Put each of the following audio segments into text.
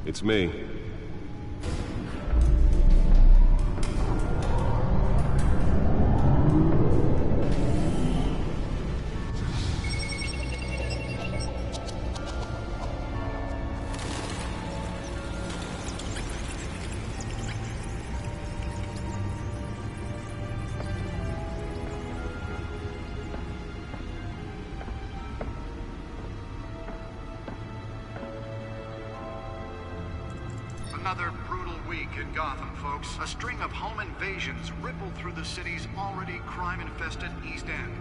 It's me. Another brutal week in Gotham, folks. A string of home invasions rippled through the city's already crime-infested East End.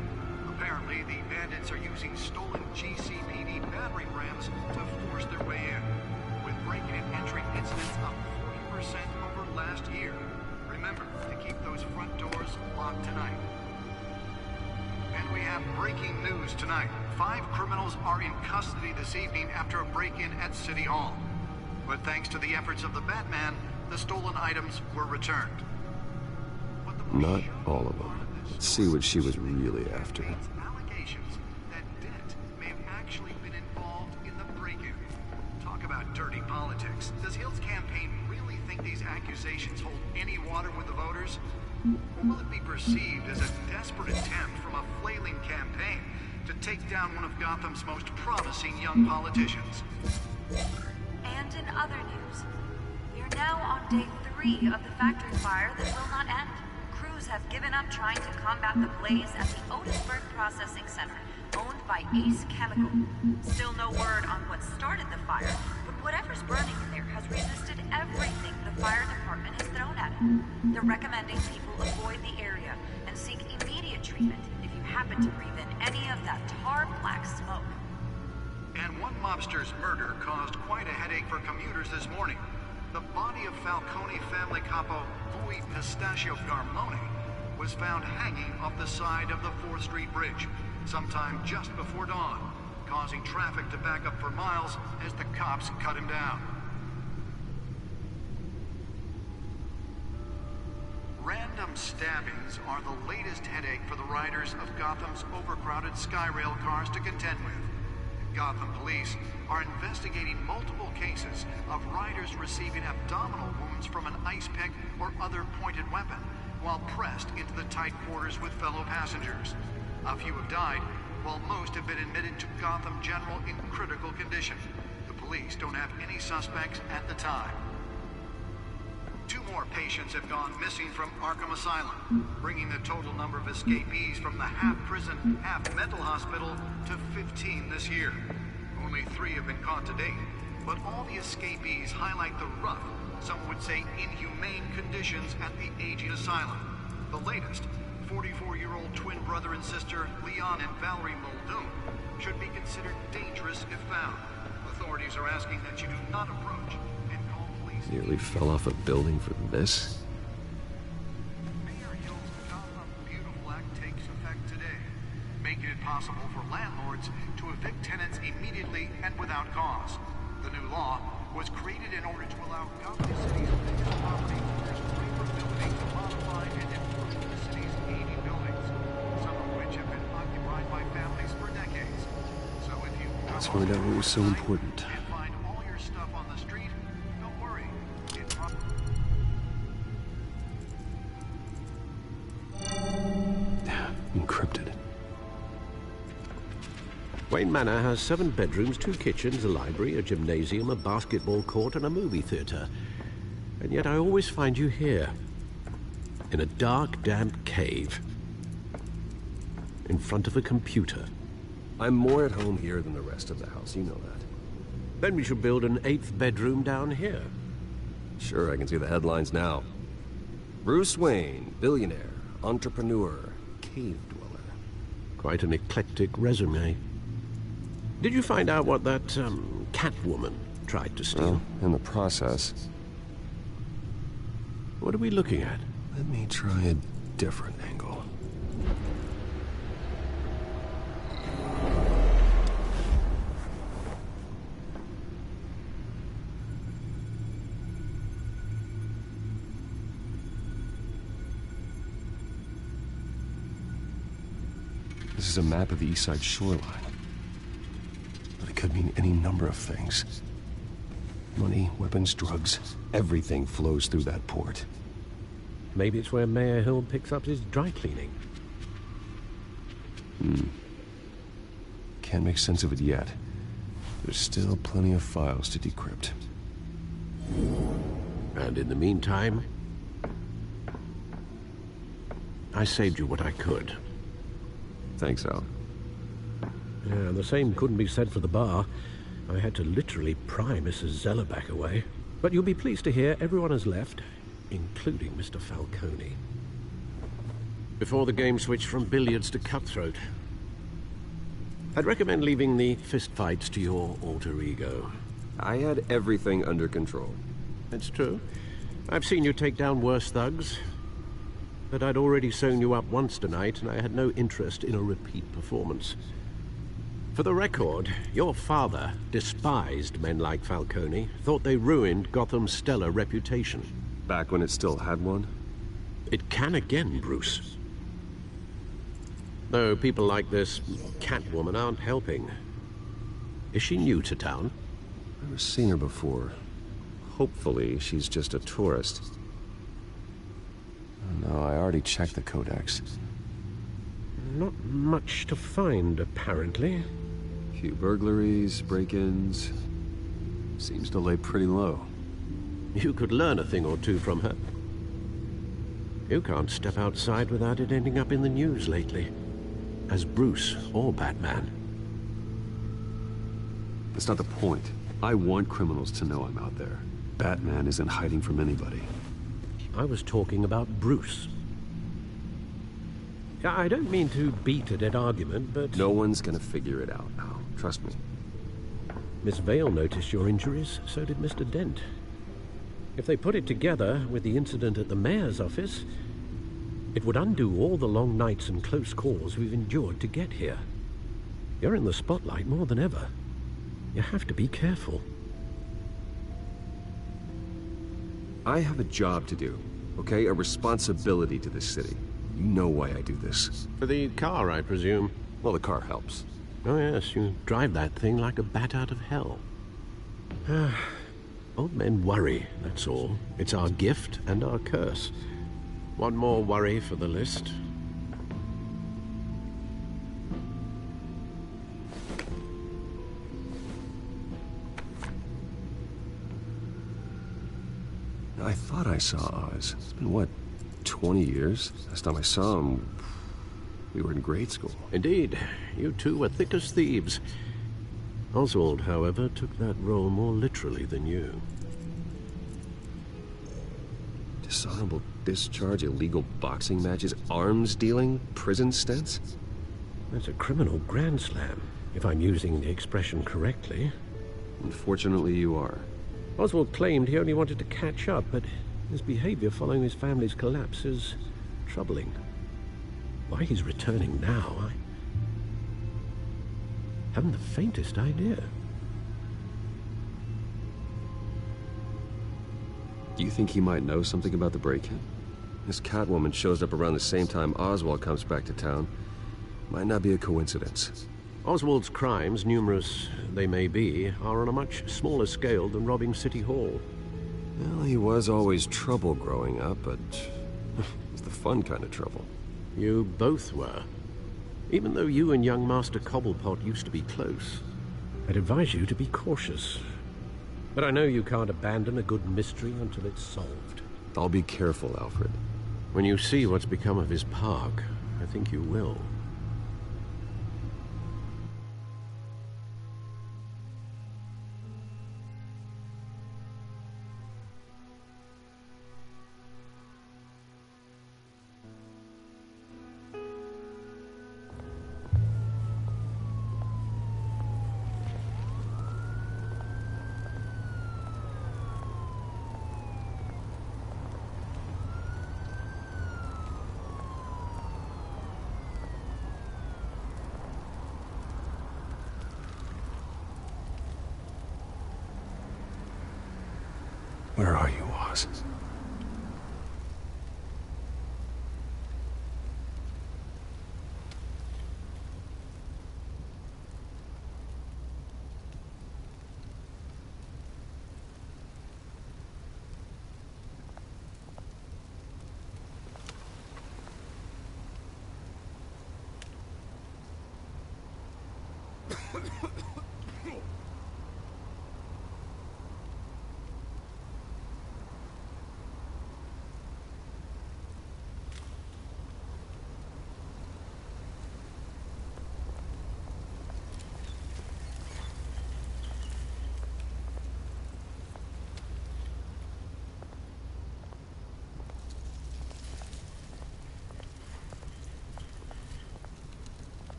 Apparently, the bandits are using stolen GCPD battering rams to force their way in, with break-in and entry incidents up 40% over last year. Remember to keep those front doors locked tonight. And we have breaking news tonight. 5 criminals are in custody this evening after a break-in at City Hall. But thanks to the efforts of the Batman, the stolen items were returned. Not all of them. Let's see what she was really after. Allegations that Dent may have actually been involved in the break-in. Talk about dirty politics. Does Hill's campaign really think these accusations hold any water with the voters? Or will it be perceived as a desperate attempt from a flailing campaign to take down one of Gotham's most promising young politicians? And in other news, we are now on day 3 of the factory fire that will not end. Crews have given up trying to combat the blaze at the Otisburg Processing Center, owned by Ace Chemical. Still no word on what started the fire, but whatever's burning in there has resisted everything the fire department has thrown at it. They're recommending people avoid the area and seek immediate treatment if you happen to breathe in any of that tar black smoke. And one mobster's murder caused quite a headache for commuters this morning. The body of Falcone family capo Louis Pistachio Garmone was found hanging off the side of the 4th Street Bridge sometime just before dawn, causing traffic to back up for miles as the cops cut him down. Random stabbings are the latest headache for the riders of Gotham's overcrowded Skyrail cars to contend with. Gotham police are investigating multiple cases of riders receiving abdominal wounds from an ice pick or other pointed weapon while pressed into the tight quarters with fellow passengers. A few have died, while most have been admitted to Gotham General in critical condition. The police don't have any suspects at the time. 2 more patients have gone missing from Arkham Asylum, bringing the total number of escapees from the half-prison, half-mental hospital to 15 this year. Only 3 have been caught to date, but all the escapees highlight the rough, some would say inhumane conditions at the aging asylum. The latest, 44-year-old twin brother and sister Leon and Valerie Muldoon, should be considered dangerous if found. Authorities are asking that you do not approach. Nearly fell off a building for this. Mayor Hill's Gotham Beautiful Act takes effect today, making it possible for landlords to evict tenants immediately and without cause. The new law was created in order to allow Gotham City's biggest property owners greater ability to modify and improve the city's aging buildings, some of which have been occupied by families for decades. So if you Let's find out what was so important. Encrypted. Wayne Manor has 7 bedrooms, 2 kitchens, a library, a gymnasium, a basketball court, and a movie theater. And yet I always find you here, in a dark, damp cave, in front of a computer. I'm more at home here than the rest of the house, you know that. Then we should build an 8th bedroom down here. Sure, I can see the headlines now. Bruce Wayne, billionaire, entrepreneur, cave dweller. Quite an eclectic resume. Did you find out what that, Catwoman tried to steal? Well, in the process. What are we looking at? Let me try a different angle. This is a map of the East Side shoreline. But it could mean any number of things. Money, weapons, drugs, everything flows through that port. Maybe it's where Mayor Hill picks up his dry cleaning. Can't make sense of it yet. There's still plenty of files to decrypt. And in the meantime, I saved you what I could. Thanks, Al. Yeah, and the same couldn't be said for the bar. I had to literally pry Mrs. Zeller back away. But you'll be pleased to hear everyone has left, including Mr. Falcone. Before the game switched from billiards to cutthroat. I'd recommend leaving the fistfights to your alter ego. I had everything under control. That's true. I've seen you take down worse thugs. But I'd already sewn you up once tonight, and I had no interest in a repeat performance. For the record, your father despised men like Falcone, thought they ruined Gotham's stellar reputation. Back when it still had one? It can again, Bruce. Though people like this Catwoman aren't helping. Is she new to town? Never seen her before. Hopefully, she's just a tourist. No, I already checked the codex. Not much to find, apparently. Few burglaries, break-ins. Seems to lay pretty low. You could learn a thing or two from her. You can't step outside without it ending up in the news lately. As Bruce or Batman. That's not the point. I want criminals to know I'm out there. Batman isn't hiding from anybody. I was talking about Bruce. I don't mean to beat a dead argument, but... No one's gonna figure it out now. Trust me. Miss Vale noticed your injuries, so did Mr. Dent. If they put it together with the incident at the mayor's office, it would undo all the long nights and close calls we've endured to get here. You're in the spotlight more than ever. You have to be careful. I have a job to do, okay? A responsibility to this city. You know why I do this. For the car, I presume. Well, the car helps. Oh yes, you drive that thing like a bat out of hell. Old men worry, that's all. It's our gift and our curse. One more worry for the list. I thought I saw Oz. It's been, what, 20 years? Last time I saw him, we were in grade school. Indeed. You two were thick as thieves. Oswald, however, took that role more literally than you. Dishonorable discharge, illegal boxing matches, arms dealing, prison stints? That's a criminal grand slam, if I'm using the expression correctly. Unfortunately, you are. Oswald claimed he only wanted to catch up, but his behavior following his family's collapse is troubling. Why he's returning now, I haven't the faintest idea. Do you think he might know something about the break-in? This Catwoman shows up around the same time Oswald comes back to town. Might not be a coincidence. Oswald's crimes, numerous they may be, are on a much smaller scale than robbing City Hall. Well, he was always trouble growing up, but it's the fun kind of trouble. You both were. Even though you and young Master Cobblepot used to be close. I'd advise you to be cautious. But I know you can't abandon a good mystery until it's solved. I'll be careful, Alfred. When you see what's become of his park, I think you will. Where are you, Oz?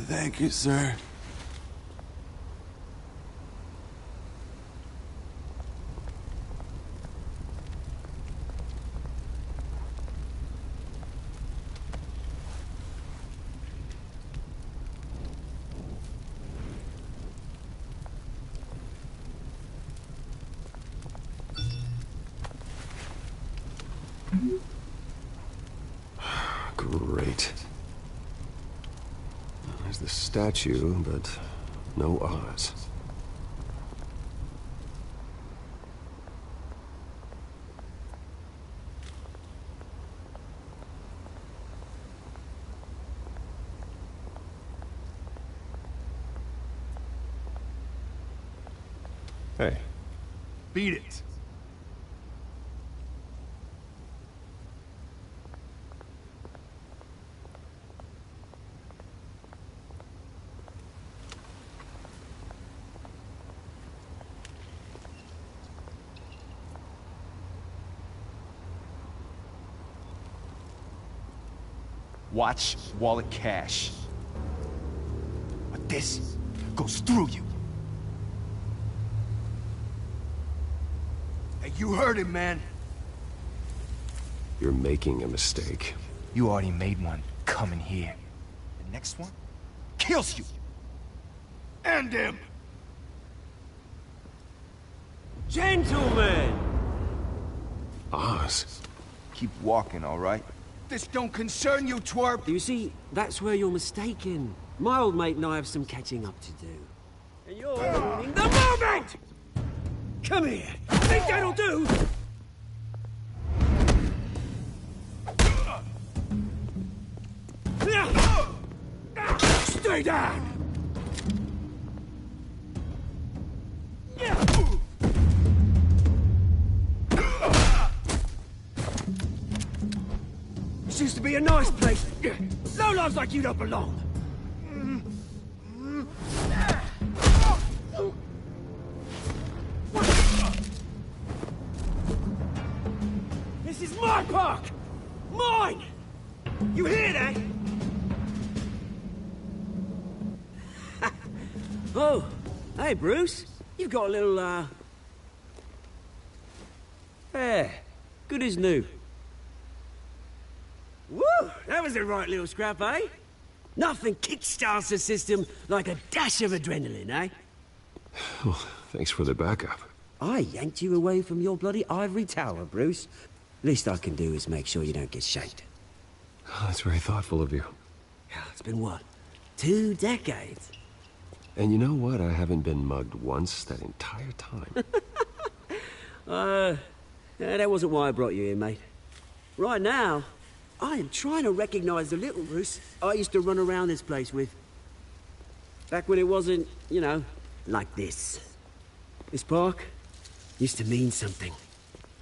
Thank you, sir. Great. There's the statue, but no Oz. Hey. Beat it. Watch wallet cash. But this goes through you. Hey, you heard him, man. You're making a mistake. You already made one coming here. The next one kills you. End him! Gentlemen! Oz? Keep walking, all right? This don't concern you, twerp! You see, that's where you're mistaken. My old mate and I have some catching up to do. And you're ruining the moment! Come here! Think that'll do? Stay down! This used to be a nice place. Lowlifes like you don't belong. This is my park! Mine! You hear that? Oh, hey, Bruce. You've got a little, hair. Good as new. Woo! That was a right little scrap, eh? Nothing kickstarts the system like a dash of adrenaline, eh? Well, thanks for the backup. I yanked you away from your bloody ivory tower, Bruce. Least I can do is make sure you don't get shanked. Oh, that's very thoughtful of you. Yeah, it's been what? 2 decades? And you know what? I haven't been mugged once that entire time. Yeah, that wasn't why I brought you here, mate. Right now, I am trying to recognize the little Bruce I used to run around this place with. Back when it wasn't, you know, like this. This park used to mean something.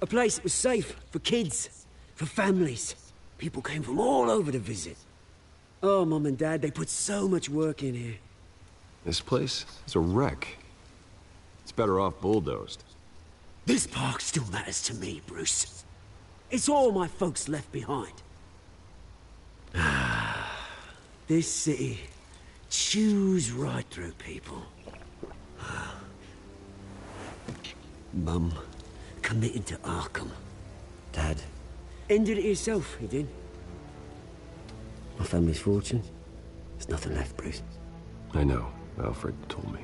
A place that was safe for kids, for families. People came from all over to visit. Oh, Mum and Dad, they put so much work in here. This place is a wreck. It's better off bulldozed. This park still matters to me, Bruce. It's all my folks left behind. This city chews right through people. Mum committed to Arkham. Dad ended it himself, he did. My family's fortune, there's nothing left, Bruce. I know. Alfred told me.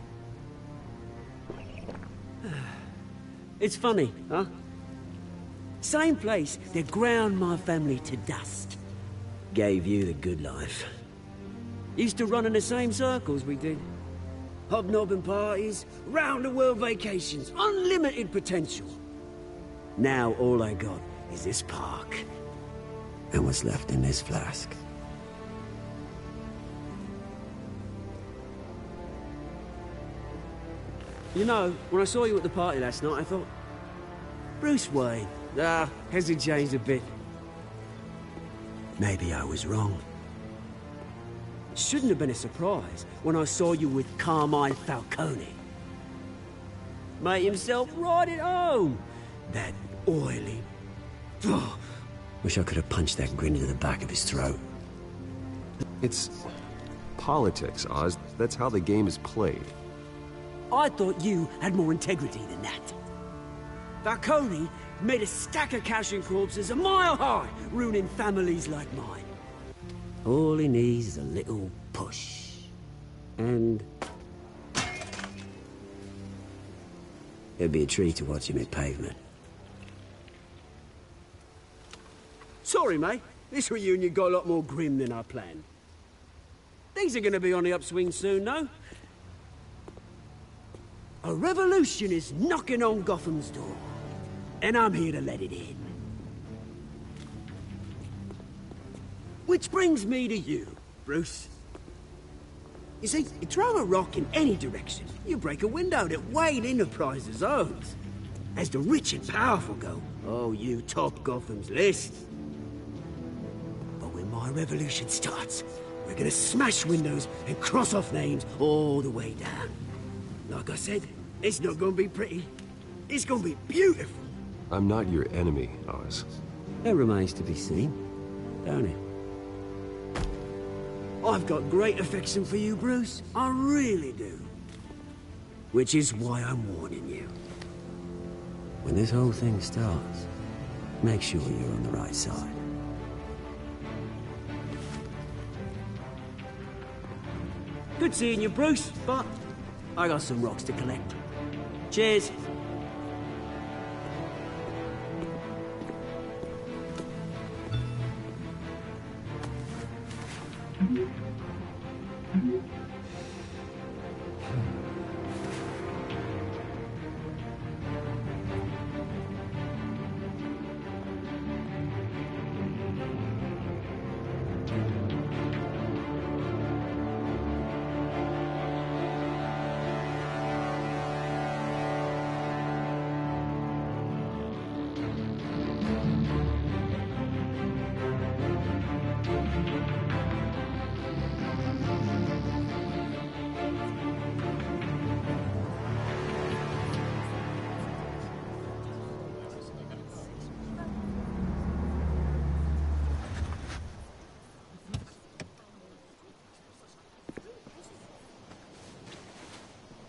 It's funny, huh? Same place that ground my family to dust. Gave you the good life. Used to run in the same circles we did. Hobnobbing parties, round-the-world vacations, unlimited potential. Now all I got is this park. And what's left in this flask. You know, when I saw you at the party last night, I thought... Bruce Wayne. Hasn't changed a bit. Maybe I was wrong. Shouldn't have been a surprise when I saw you with Carmine Falcone. Made himself right at home. That oily... Wish I could have punched that grin into the back of his throat. It's politics, Oz. That's how the game is played. I thought you had more integrity than that. Falcone made a stack of cash and corpses a mile high, ruining families like mine. All he needs is a little push. And... it'd be a treat to watch him hit pavement. Sorry, mate. This reunion got a lot more grim than I planned. Things are gonna be on the upswing soon, though. A revolution is knocking on Gotham's door. And I'm here to let it in. Which brings me to you, Bruce. You see, you throw a rock in any direction, you break a window that Wayne Enterprises owns. As the rich and powerful go, oh, you top Gotham's list. But when my revolution starts, we're gonna smash windows and cross off names all the way down. Like I said, it's not gonna be pretty. It's gonna be beautiful. I'm not your enemy, Oz. That remains to be seen, don't it? I've got great affection for you, Bruce. I really do. Which is why I'm warning you. When this whole thing starts, make sure you're on the right side. Good seeing you, Bruce, but I got some rocks to collect. Cheers.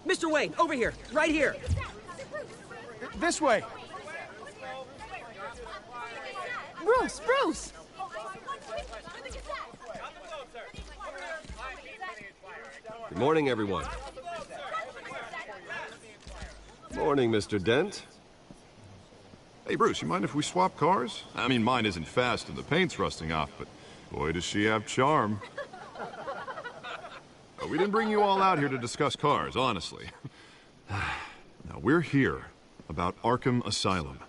Mr. Wayne, over here, right here. This way. Bruce, Bruce! Good morning, everyone. Morning, Mr. Dent. Hey, Bruce, you mind if we swap cars? I mean, mine isn't fast and the paint's rusting off, but boy, does she have charm. We didn't bring you all out here to discuss cars, honestly. Now, we're here about Arkham Asylum.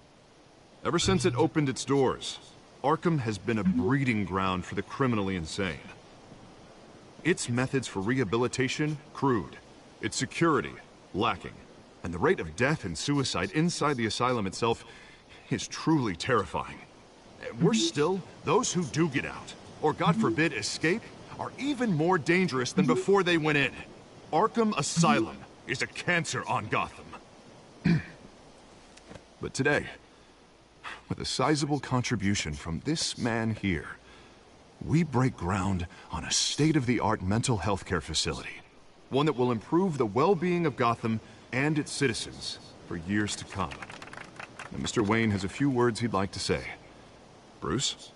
Ever since it opened its doors, Arkham has been a breeding ground for the criminally insane. Its methods for rehabilitation, crude. Its security, lacking. And the rate of death and suicide inside the asylum itself is truly terrifying. Worse still, those who do get out, or God forbid, escape, are even more dangerous than before they went in. Arkham Asylum is a cancer on Gotham. But today, with a sizable contribution from this man here, we break ground on a state-of-the-art mental health care facility. One that will improve the well-being of Gotham and its citizens for years to come. And Mr. Wayne has a few words he'd like to say. Bruce?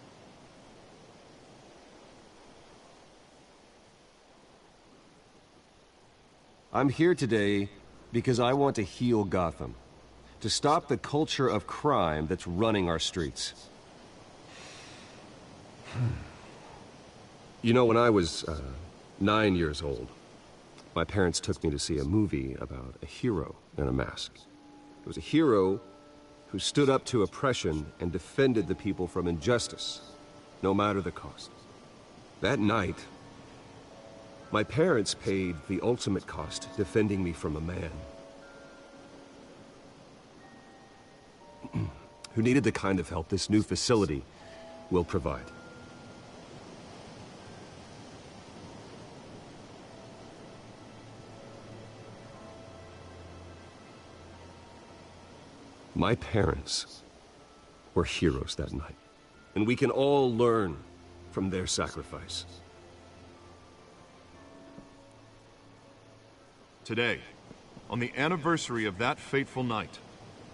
I'm here today because I want to heal Gotham. To stop the culture of crime that's running our streets. You know, when I was 9 years old. My parents took me to see a movie about a hero in a mask. It was a hero who stood up to oppression and defended the people from injustice, no matter the cost. That night, my parents paid the ultimate cost defending me from a man who needed the kind of help this new facility will provide. My parents were heroes that night, and we can all learn from their sacrifice. Today, on the anniversary of that fateful night,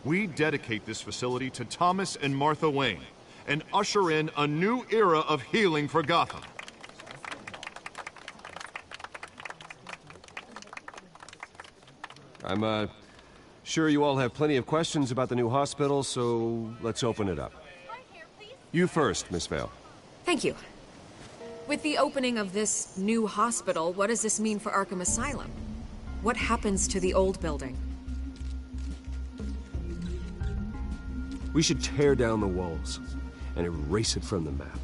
we dedicate this facility to Thomas and Martha Wayne and usher in a new era of healing for Gotham. I'm sure you all have plenty of questions about the new hospital, so let's open it up. You first, Miss Vale. Thank you. With the opening of this new hospital, what does this mean for Arkham Asylum? What happens to the old building? We should tear down the walls and erase it from the map.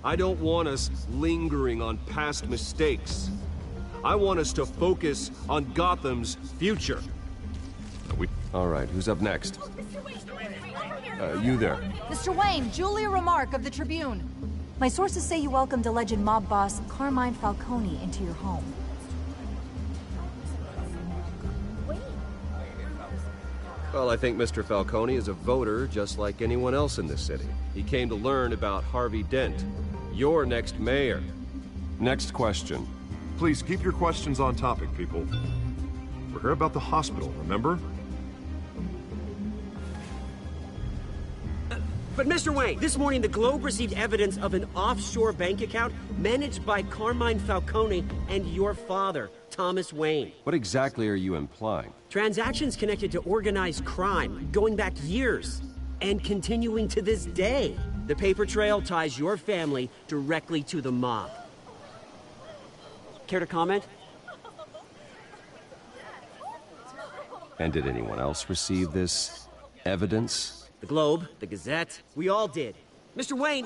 I don't want us lingering on past mistakes. I want us to focus on Gotham's future. All right, who's up next? You there. Mr. Wayne, Julia Remark of the Tribune. My sources say you welcomed alleged mob boss Carmine Falcone into your home. Well, I think Mr. Falcone is a voter just like anyone else in this city. He came to learn about Harvey Dent, your next mayor. Next question. Please keep your questions on topic, people. We're here about the hospital, remember? But Mr. Wayne, this morning the Globe received evidence of an offshore bank account managed by Carmine Falcone and your father, Thomas Wayne. What exactly are you implying? Transactions connected to organized crime, going back years, and continuing to this day. The paper trail ties your family directly to the mob. Care to comment? And did anyone else receive this evidence? The Globe, the Gazette, we all did. Mr. Wayne,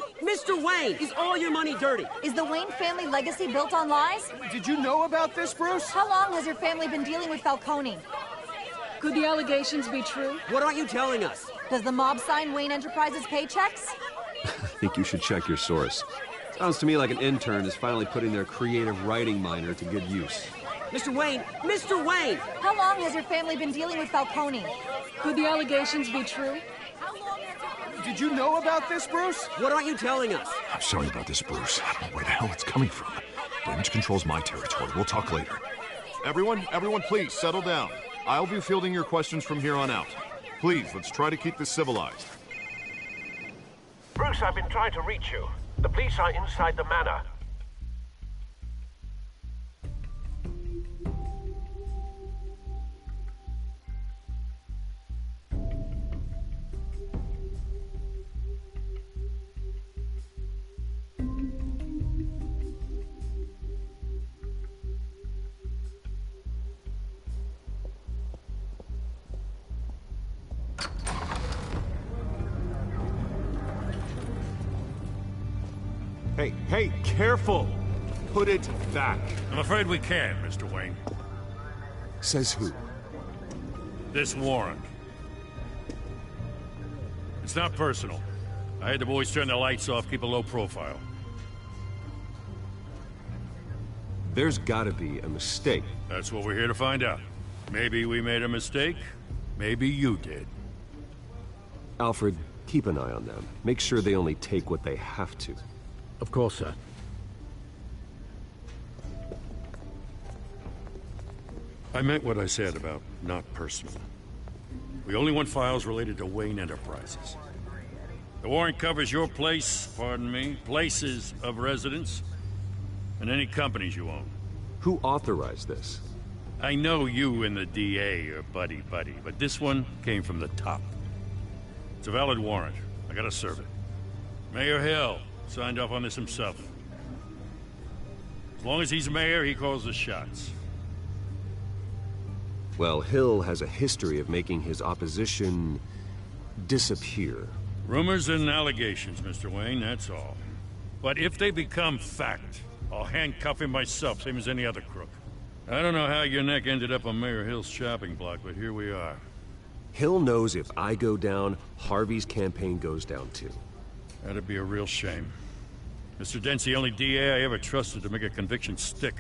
is all your money dirty? Is the Wayne family legacy built on lies? Did you know about this, Bruce? How long has your family been dealing with Falcone? Could the allegations be true? What aren't you telling us? Does the mob sign Wayne Enterprises paychecks? I think you should check your source. Sounds to me like an intern is finally putting their creative writing minor to good use. Mr. Wayne! How long has your family been dealing with Falcone? Could the allegations be true? Did you know about this, Bruce? What aren't you telling us? I'm sorry about this, Bruce. I don't know where the hell it's coming from. Damage control's my territory. We'll talk later. Everyone, please, settle down. I'll be fielding your questions from here on out. Please, let's try to keep this civilized. Bruce, I've been trying to reach you. The police are inside the manor. Hey, careful! Put it back. I'm afraid we can, Mr. Wayne. Says who? This warrant. It's not personal. I had the boys turn the lights off, keep a low profile. There's gotta be a mistake. That's what we're here to find out. Maybe we made a mistake. Maybe you did. Alfred, keep an eye on them. Make sure they only take what they have to. Of course, sir. I meant what I said about not personal. We only want files related to Wayne Enterprises. The warrant covers your places of residence, and any companies you own. Who authorized this? I know you and the DA are buddy-buddy, but this one came from the top. It's a valid warrant. I gotta serve it. Mayor Hill signed off on this himself. As long as he's mayor, he calls the shots. Well, Hill has a history of making his opposition disappear. Rumors and allegations, Mr. Wayne, that's all. But if they become fact, I'll handcuff him myself, same as any other crook. I don't know how your neck ended up on Mayor Hill's shopping block, but here we are. Hill knows if I go down, Harvey's campaign goes down too. That'd be a real shame. Mr. Dent's the only DA I ever trusted to make a conviction stick.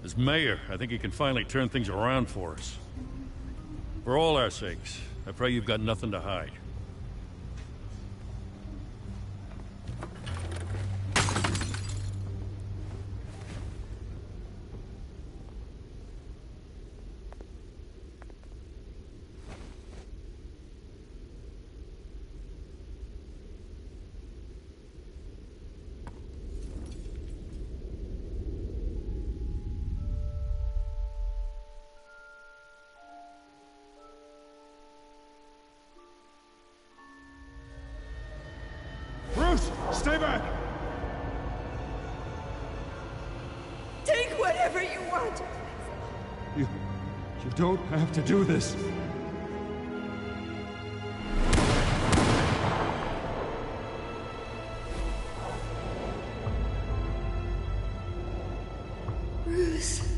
As mayor, I think he can finally turn things around for us. For all our sakes, I pray you've got nothing to hide. Bruce, stay back! Take whatever you want. You don't have to do this. Bruce.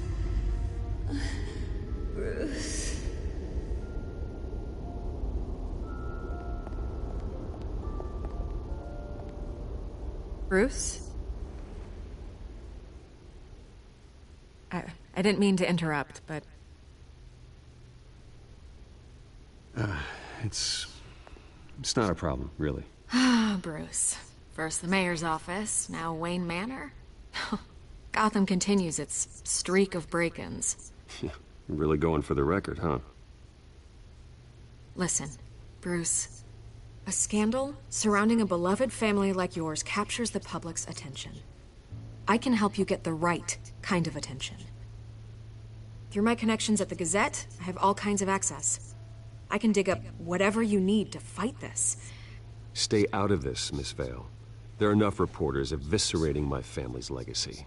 Bruce. Bruce? I didn't mean to interrupt, but... It's not a problem, really. Ah, Bruce. First the mayor's office, now Wayne Manor. Gotham continues its streak of break-ins. You're really going for the record, huh? Listen, Bruce. A scandal surrounding a beloved family like yours captures the public's attention. I can help you get the right kind of attention. Through my connections at the Gazette, I have all kinds of access. I can dig up whatever you need to fight this. Stay out of this, Miss Vale. There are enough reporters eviscerating my family's legacy.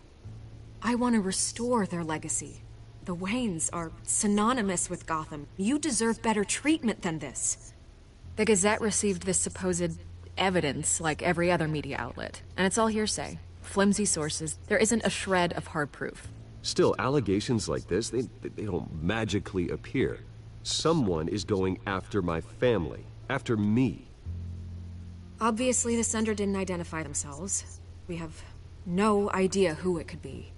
I want to restore their legacy. The Waynes are synonymous with Gotham. You deserve better treatment than this. The Gazette received this supposed evidence like every other media outlet, and it's all hearsay. Flimsy sources. There isn't a shred of hard proof. Still, allegations like this, they don't magically appear. Someone is going after my family, after me. Obviously, the sender didn't identify themselves. We have no idea who it could be.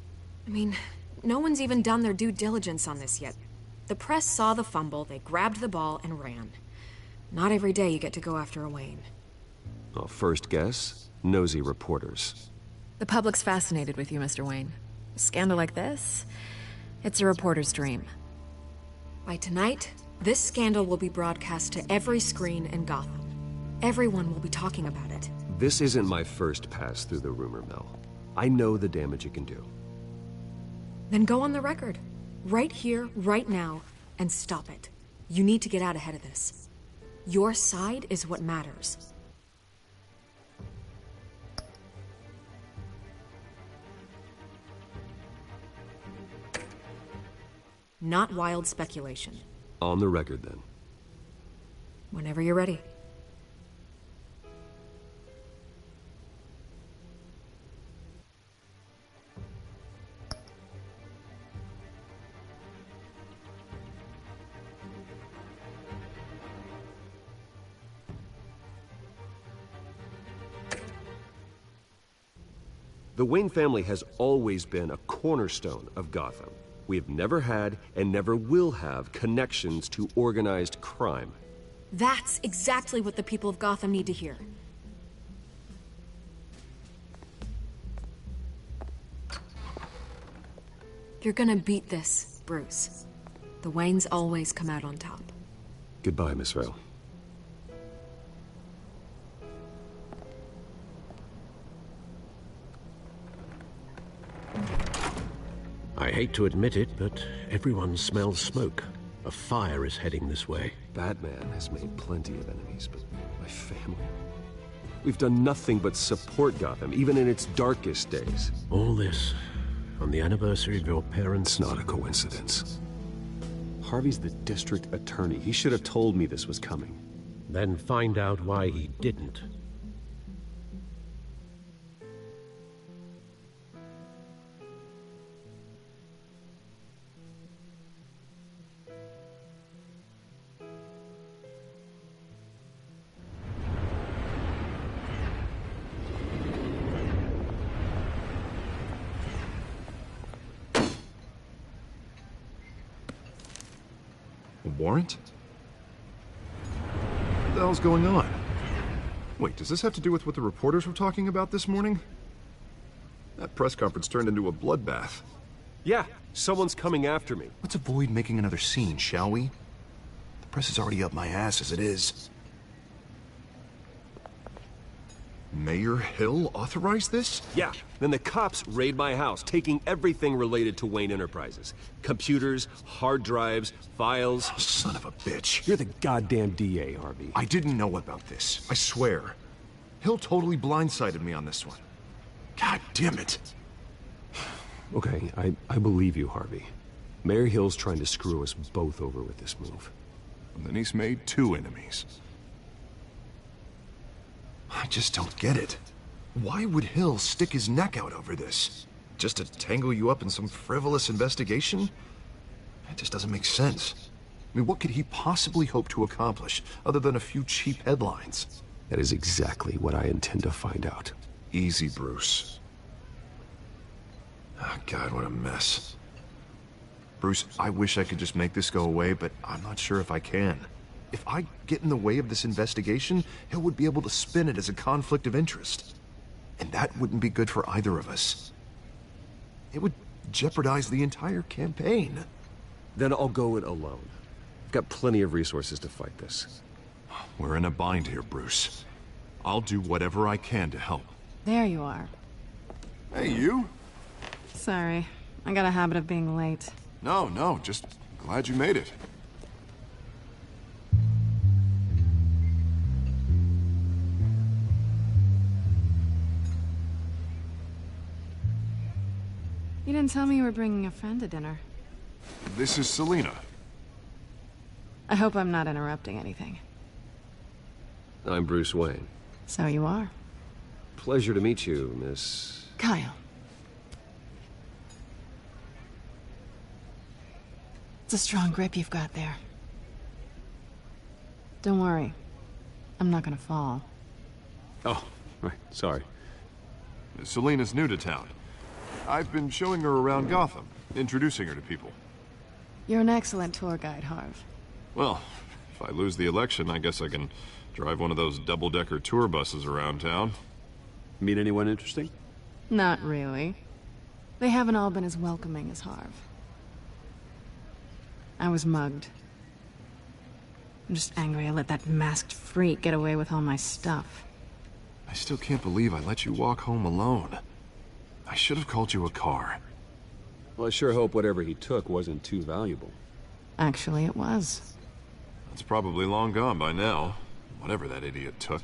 I mean, no one's even done their due diligence on this yet. The press saw the fumble, they grabbed the ball and ran. Not every day you get to go after a Wayne. Well, first guess, nosy reporters. The public's fascinated with you, Mr. Wayne. A scandal like this, it's a reporter's dream. By tonight, this scandal will be broadcast to every screen in Gotham. Everyone will be talking about it. This isn't my first pass through the rumor mill. I know the damage it can do. Then go on the record. Right here, right now, and stop it. You need to get out ahead of this. Your side is what matters. Not wild speculation. On the record, then. Whenever you're ready. The Wayne family has always been a cornerstone of Gotham. We have never had and never will have connections to organized crime. That's exactly what the people of Gotham need to hear. You're gonna beat this, Bruce. The Waynes always come out on top. Goodbye, Miss Vale. I hate to admit it, but everyone smells smoke. A fire is heading this way. Batman has made plenty of enemies, but my family? We've done nothing but support Gotham, even in its darkest days. All this On the anniversary of your parents'... It's not a coincidence. Harvey's the district attorney. He should have told me this was coming. Then find out why he didn't. Warrant? What the hell's going on? Wait, does this have to do with what the reporters were talking about this morning? That press conference turned into a bloodbath. Yeah, someone's coming after me. Let's avoid making another scene, shall we? The press is already up my ass as it is. Mayor Hill authorized this? Yeah, then the cops raid my house, taking everything related to Wayne Enterprises. Computers, hard drives, files. Oh, son of a bitch. You're the goddamn DA, Harvey. I didn't know about this, I swear. Hill totally blindsided me on this one. God damn it. Okay, I believe you, Harvey. Mayor Hill's trying to screw us both over with this move. And then he's made 2 enemies. I just don't get it. Why would Hill stick his neck out over this? Just to tangle you up in some frivolous investigation? It just doesn't make sense. I mean, what could he possibly hope to accomplish other than a few cheap headlines? That is exactly what I intend to find out. Easy, Bruce. Oh, God, what a mess. Bruce, I wish I could just make this go away, but I'm not sure if I can. If I get in the way of this investigation, Hill would be able to spin it as a conflict of interest. And that wouldn't be good for either of us. It would jeopardize the entire campaign. Then I'll go it alone. I've got plenty of resources to fight this. We're in a bind here, Bruce. I'll do whatever I can to help. There you are. Hey, you? Sorry. I got a habit of being late. No, just glad you made it. You didn't tell me you were bringing a friend to dinner. This is Selina. I hope I'm not interrupting anything. I'm Bruce Wayne. So you are. Pleasure to meet you, Miss... Kyle. It's a strong grip you've got there. Don't worry. I'm not gonna fall. Oh, right. Sorry. Selina's new to town. I've been showing her around Gotham, introducing her to people. You're an excellent tour guide, Harv. Well, if I lose the election, I guess I can drive one of those double-decker tour buses around town. Meet anyone interesting? Not really. They haven't all been as welcoming as Harv. I was mugged. I'm just angry I let that masked freak get away with all my stuff. I still can't believe I let you walk home alone. I should have called you a car. Well, I sure hope whatever he took wasn't too valuable. Actually, it was. It's probably long gone by now, whatever that idiot took.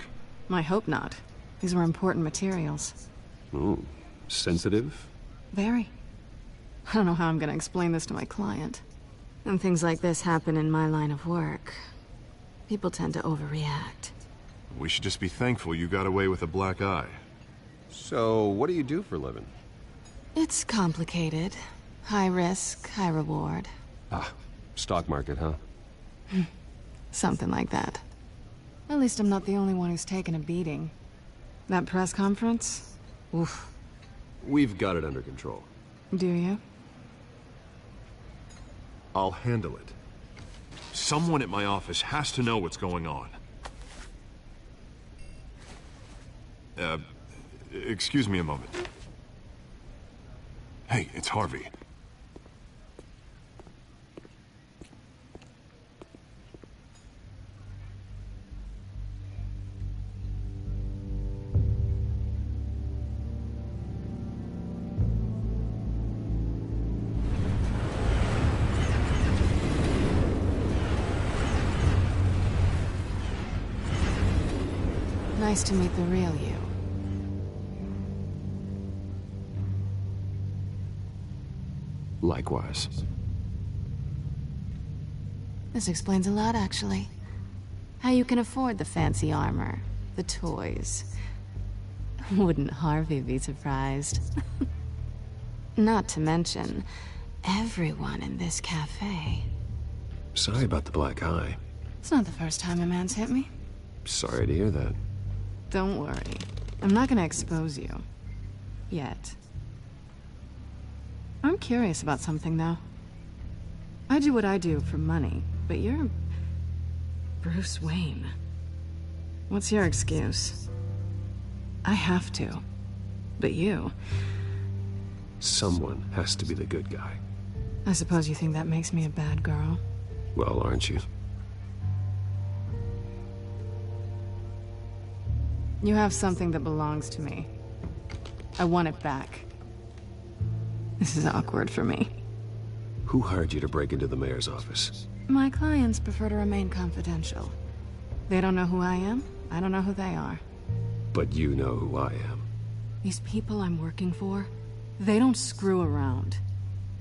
I hope not. These were important materials. Ooh, sensitive? Very. I don't know how I'm gonna explain this to my client. When things like this happen in my line of work, people tend to overreact. We should just be thankful you got away with a black eye. So, what do you do for a living? It's complicated. High risk, high reward. Ah, stock market, huh? Something like that. At least I'm not the only one who's taken a beating. That press conference? Oof. We've got it under control. Do you? I'll handle it. Someone at my office has to know what's going on. Excuse me a moment. Hey, it's Harvey. Nice to meet the real you. Likewise. This explains a lot, actually. How you can afford the fancy armor, the toys. Wouldn't Harvey be surprised? Not to mention, everyone in this cafe. Sorry about the black eye. It's not the first time a man's hit me. Sorry to hear that. Don't worry. I'm not gonna expose you. Yet. I'm curious about something, though. I do what I do for money, but you're... Bruce Wayne. What's your excuse? I have to. But you... Someone has to be the good guy. I suppose you think that makes me a bad girl? Well, aren't you? You have something that belongs to me. I want it back. This is awkward for me. Who hired you to break into the mayor's office? My clients prefer to remain confidential. They don't know who I am. I don't know who they are. But you know who I am. These people I'm working for, they don't screw around.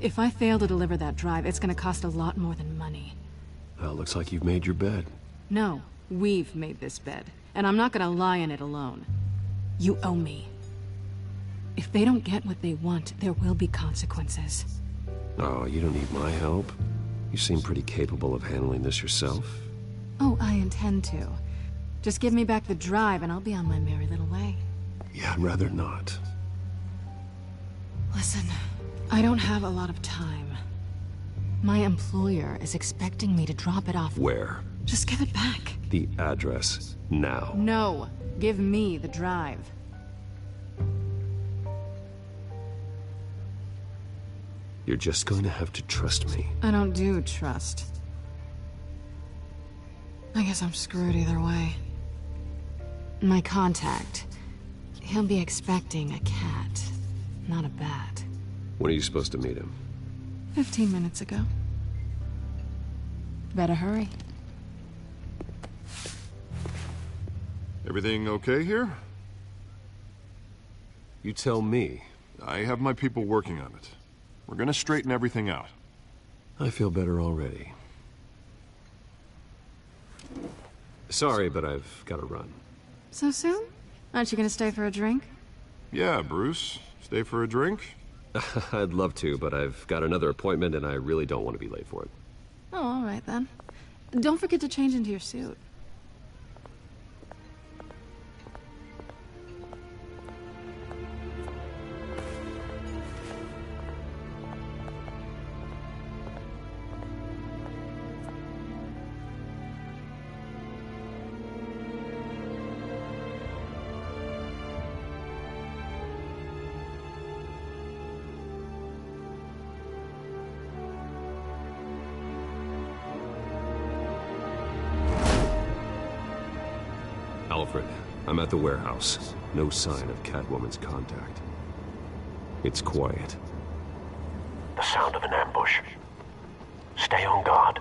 If I fail to deliver that drive, it's gonna cost a lot more than money. Well, looks like you've made your bed. No, we've made this bed, and I'm not gonna lie in it alone. You owe me. If they don't get what they want, there will be consequences. Oh, you don't need my help. You seem pretty capable of handling this yourself. Oh, I intend to. Just give me back the drive and I'll be on my merry little way. Yeah, I'd rather not. Listen, I don't have a lot of time. My employer is expecting me to drop it off. Where? Just give it back. The address, now. No, give me the drive. You're just going to have to trust me. I don't do trust. I guess I'm screwed either way. My contact, he'll be expecting a cat, not a bat. When are you supposed to meet him? 15 minutes ago. Better hurry. Everything okay here? You tell me. I have my people working on it. We're gonna straighten everything out. I feel better already. Sorry, but I've got to run. So soon? Aren't you gonna stay for a drink? Yeah, Bruce. Stay for a drink? I'd love to, but I've got another appointment and I really don't want to be late for it. Oh, all right then. Don't forget to change into your suit. Alfred, I'm at the warehouse. No sign of Catwoman's contact. It's quiet. The sound of an ambush. Stay on guard.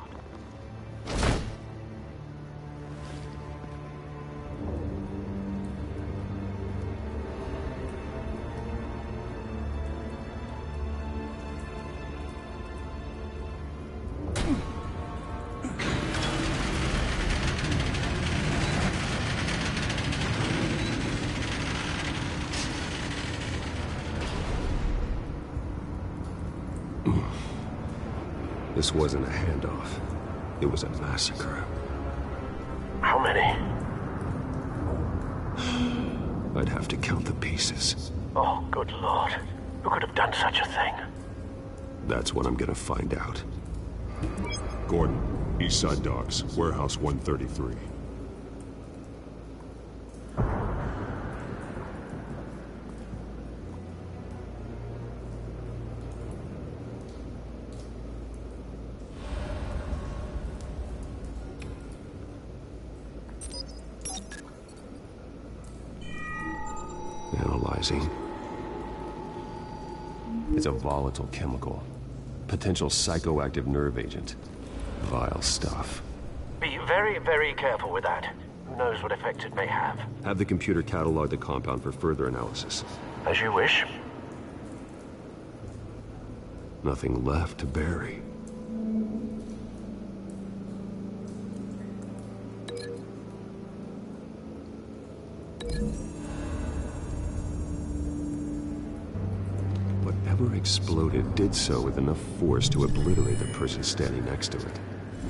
This wasn't a handoff. It was a massacre. How many? I'd have to count the pieces. Oh, good lord. Who could have done such a thing? That's what I'm gonna find out. Gordon, Eastside Docks, Warehouse 133. Analyzing. It's a volatile chemical. Potential psychoactive nerve agent. Vile stuff. Be very, very careful with that. Who knows what effect it may have. Have the computer catalog the compound for further analysis. As you wish. Nothing left to bury. Whatever exploded did so with enough force to obliterate the person standing next to it.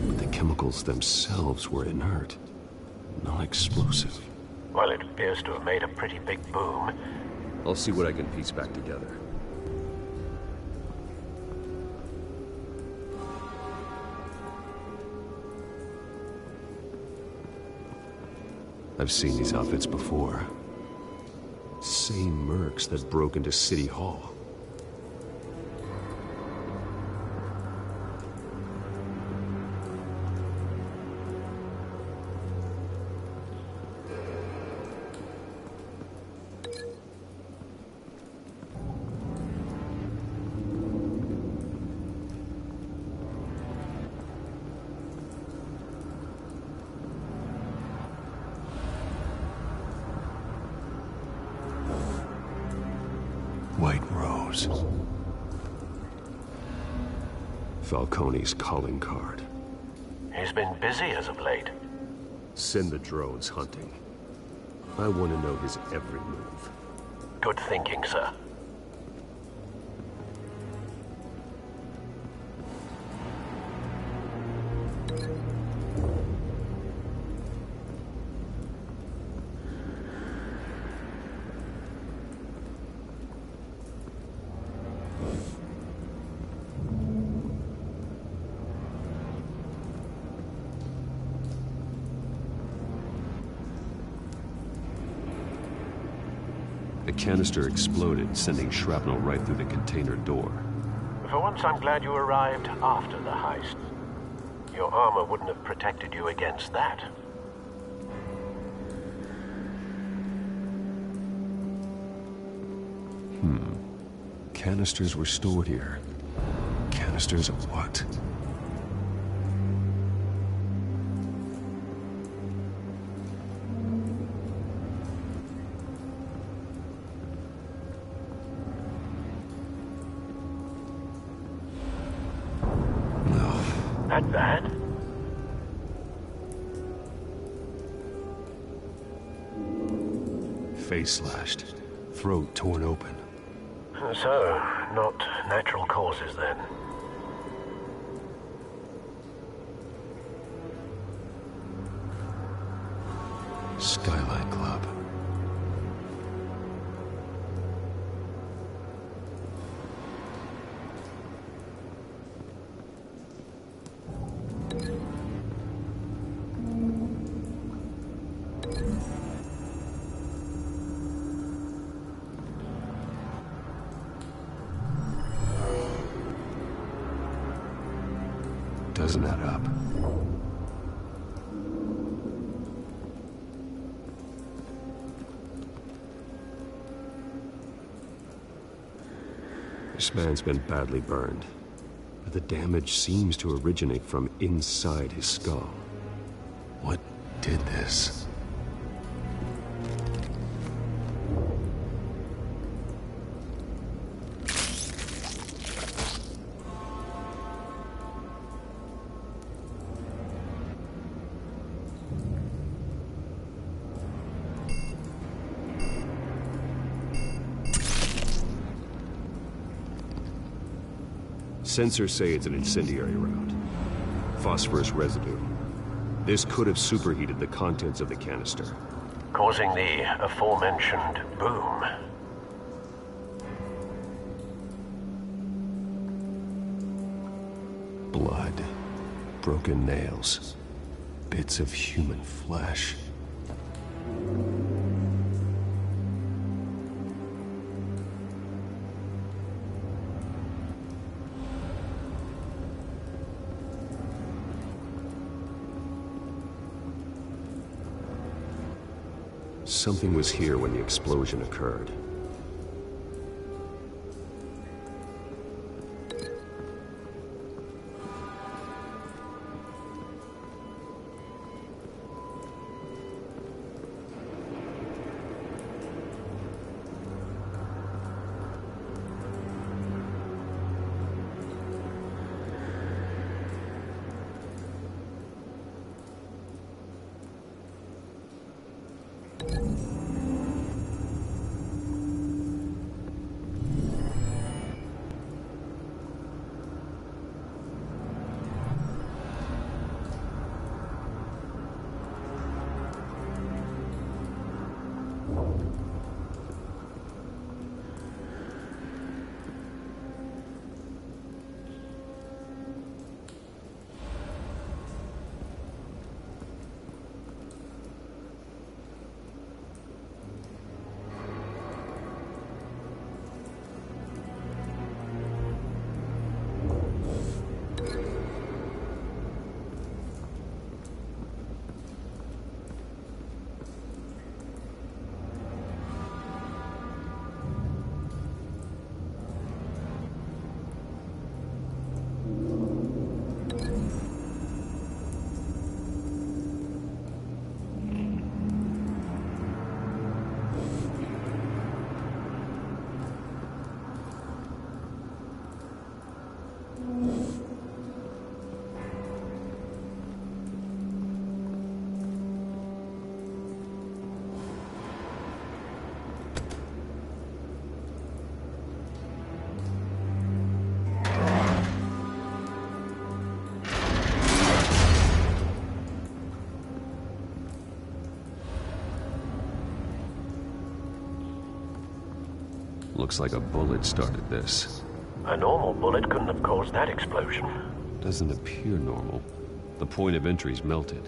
But the chemicals themselves were inert, non-explosive. Well, it appears to have made a pretty big boom. I'll see what I can piece back together. I've seen these outfits before. Same mercs that broke into City Hall. White Rose. Falcone's calling card. He's been busy as of late. Send the drones hunting. I want to know his every move. Good thinking, sir. The canister exploded, sending shrapnel right through the container door. For once, I'm glad you arrived after the heist. Your armor wouldn't have protected you against that. Canisters were stored here. Canisters of what? That bad? Face slashed, throat torn open. So, not natural causes then. Skyline Club. Doesn't add up. This man's been badly burned, but the damage seems to originate from inside his skull. What did this? Sensors say it's an incendiary round. Phosphorus residue. This could have superheated the contents of the canister, causing the aforementioned boom. Blood. Broken nails. Bits of human flesh. Something was here when the explosion occurred. Looks like a bullet started this. A normal bullet couldn't have caused that explosion. Doesn't appear normal. The point of entry's melted.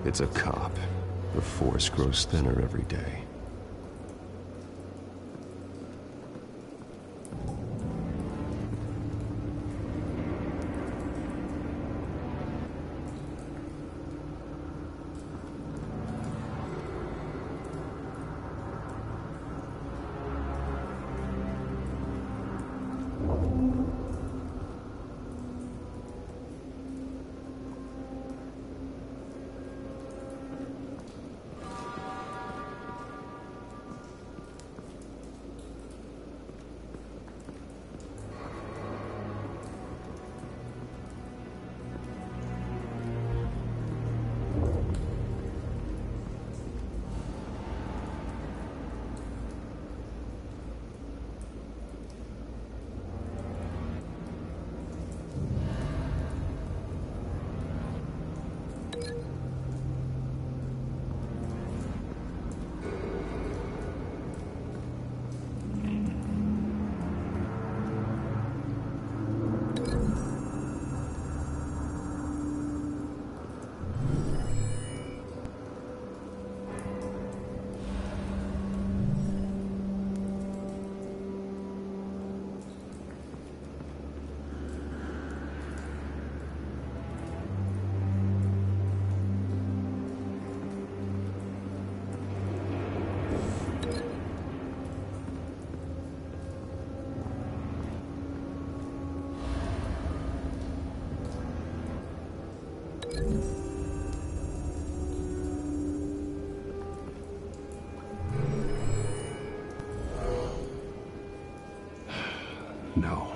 It's a cop. The force grows thinner every day. No.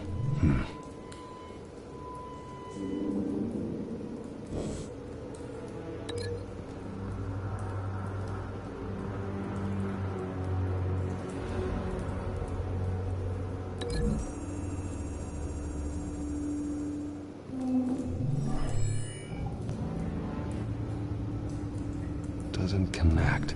Doesn't connect.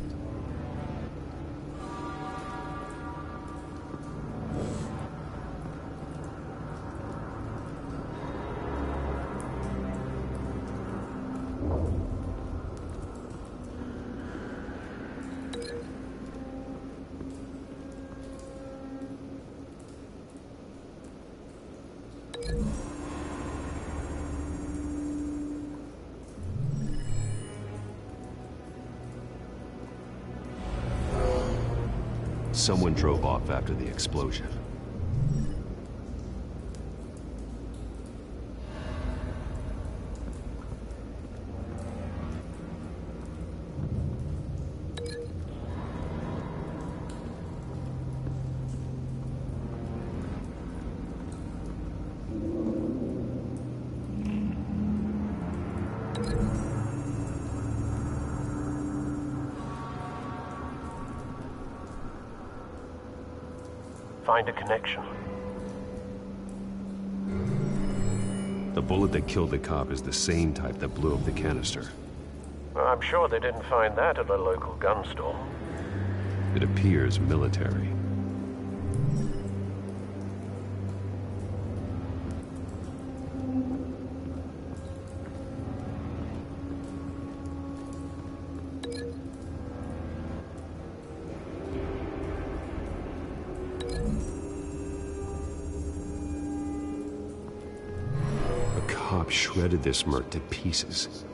Someone drove off after the explosion. Find a connection. The bullet that killed the cop is the same type that blew up the canister. Well, I'm sure they didn't find that at a local gun store. It appears military. Shredded this merc to pieces,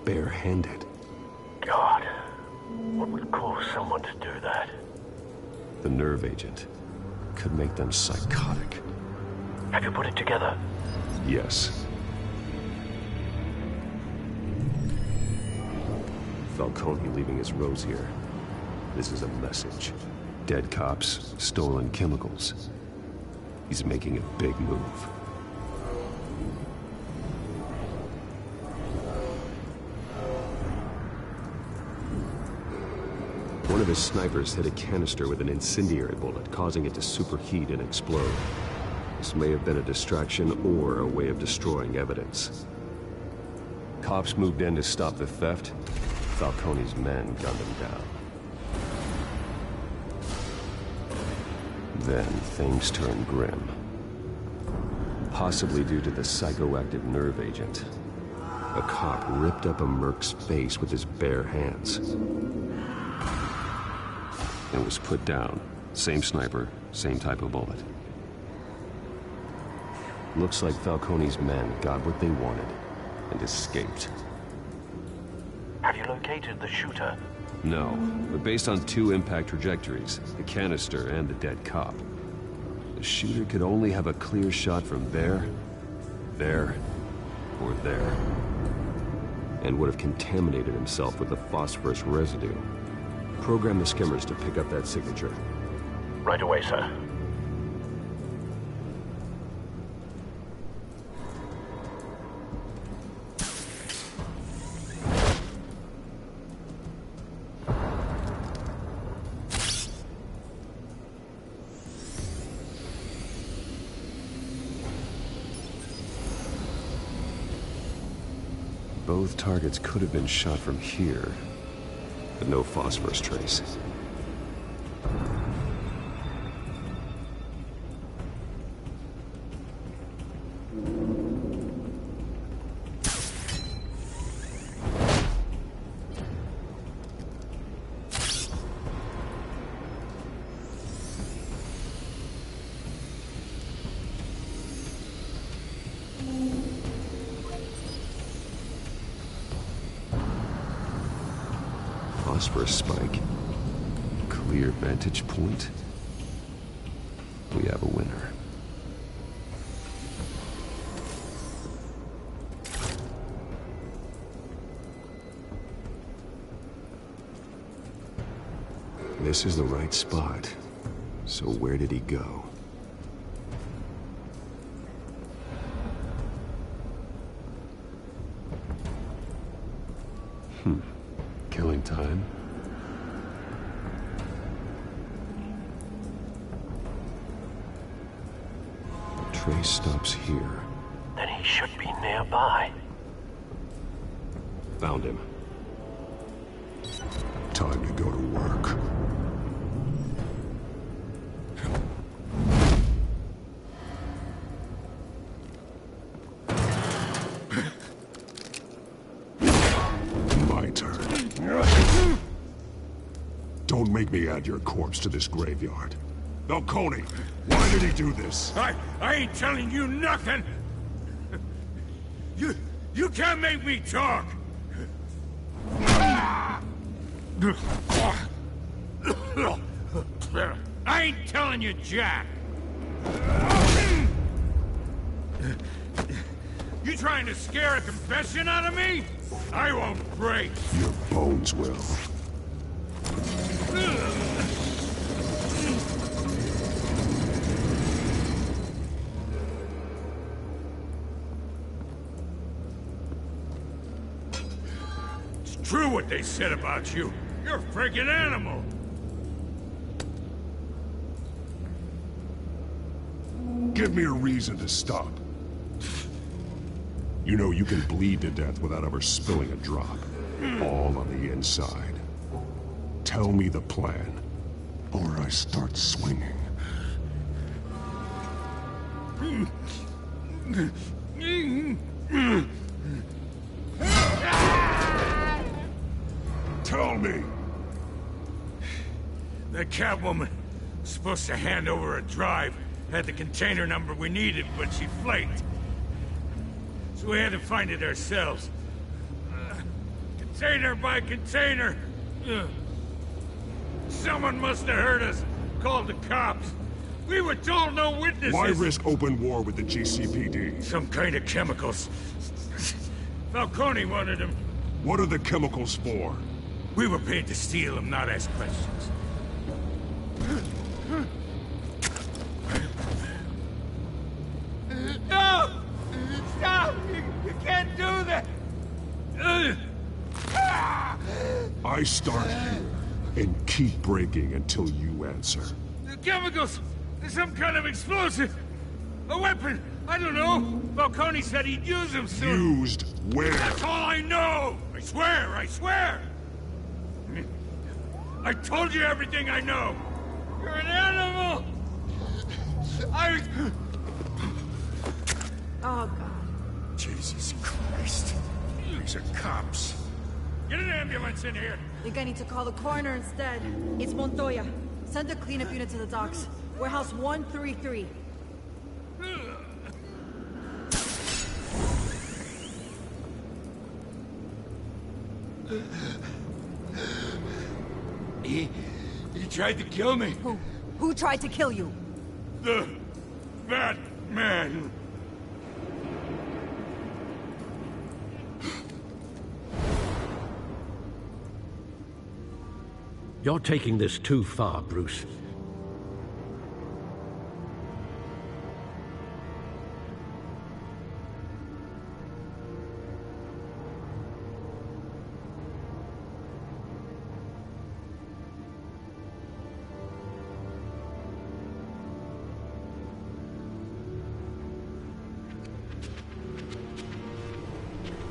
bare-handed. God, what would cause someone to do that? The nerve agent could make them psychotic. Have you put it together? Yes. Falcone leaving his rose here. This is a message. Dead cops, stolen chemicals. He's making a big move. One of his snipers hit a canister with an incendiary bullet, causing it to superheat and explode. This may have been a distraction or a way of destroying evidence. Cops moved in to stop the theft. Falcone's men gunned him down. Then things turned grim. Possibly due to the psychoactive nerve agent. A cop ripped up a merc's face with his bare hands. And was put down. Same sniper, same type of bullet. Looks like Falcone's men got what they wanted and escaped. Have you located the shooter? No, but based on two impact trajectories, the canister and the dead cop, the shooter could only have a clear shot from there, or there, and would have contaminated himself with the phosphorus residue. Program the skimmers to pick up that signature. Right away, sir. Both targets could have been shot from here, but no phosphorus trace. Phosphorus spike. Clear vantage point. We have a winner. This is the right spot. So where did he go? Killing time. Trace stops here. Then he should be nearby. Found him. Time to go to work. Don't make me add your corpse to this graveyard. Falcone, why did he do this? I ain't telling you nothing! You can't make me talk! I ain't telling you jack! You trying to scare a confession out of me? I won't break! Your bones will. It's true what they said about you. You're a freaking animal. give me a reason to stop. You know you can bleed to death without ever spilling a drop. All on the inside. Tell me the plan, or I start swinging. Tell me! The Catwoman was supposed to hand over a drive. Had the container number we needed, but she flaked. So we had to find it ourselves. Container by container. Someone must have heard us. Called the cops. We were told no witnesses. Why risk open war with the GCPD? Some kind of chemicals. Falcone wanted them. What are the chemicals for? We were paid to steal them, not ask questions. No! Stop! You can't do that! I start here and keep breaking until you answer. The chemicals! There's some kind of explosive! A weapon! I don't know! Falcone said he'd use them soon! Used where? That's all I know! I swear! I swear! I told you everything I know! You're an animal! Oh, God. Jesus Christ. These are cops. Get an ambulance in here! Think I need to call the coroner instead. It's Montoya. Send a cleanup unit to the docks. Warehouse 133. He tried to kill me. Who tried to kill you? The Batman. You're taking this too far, Bruce.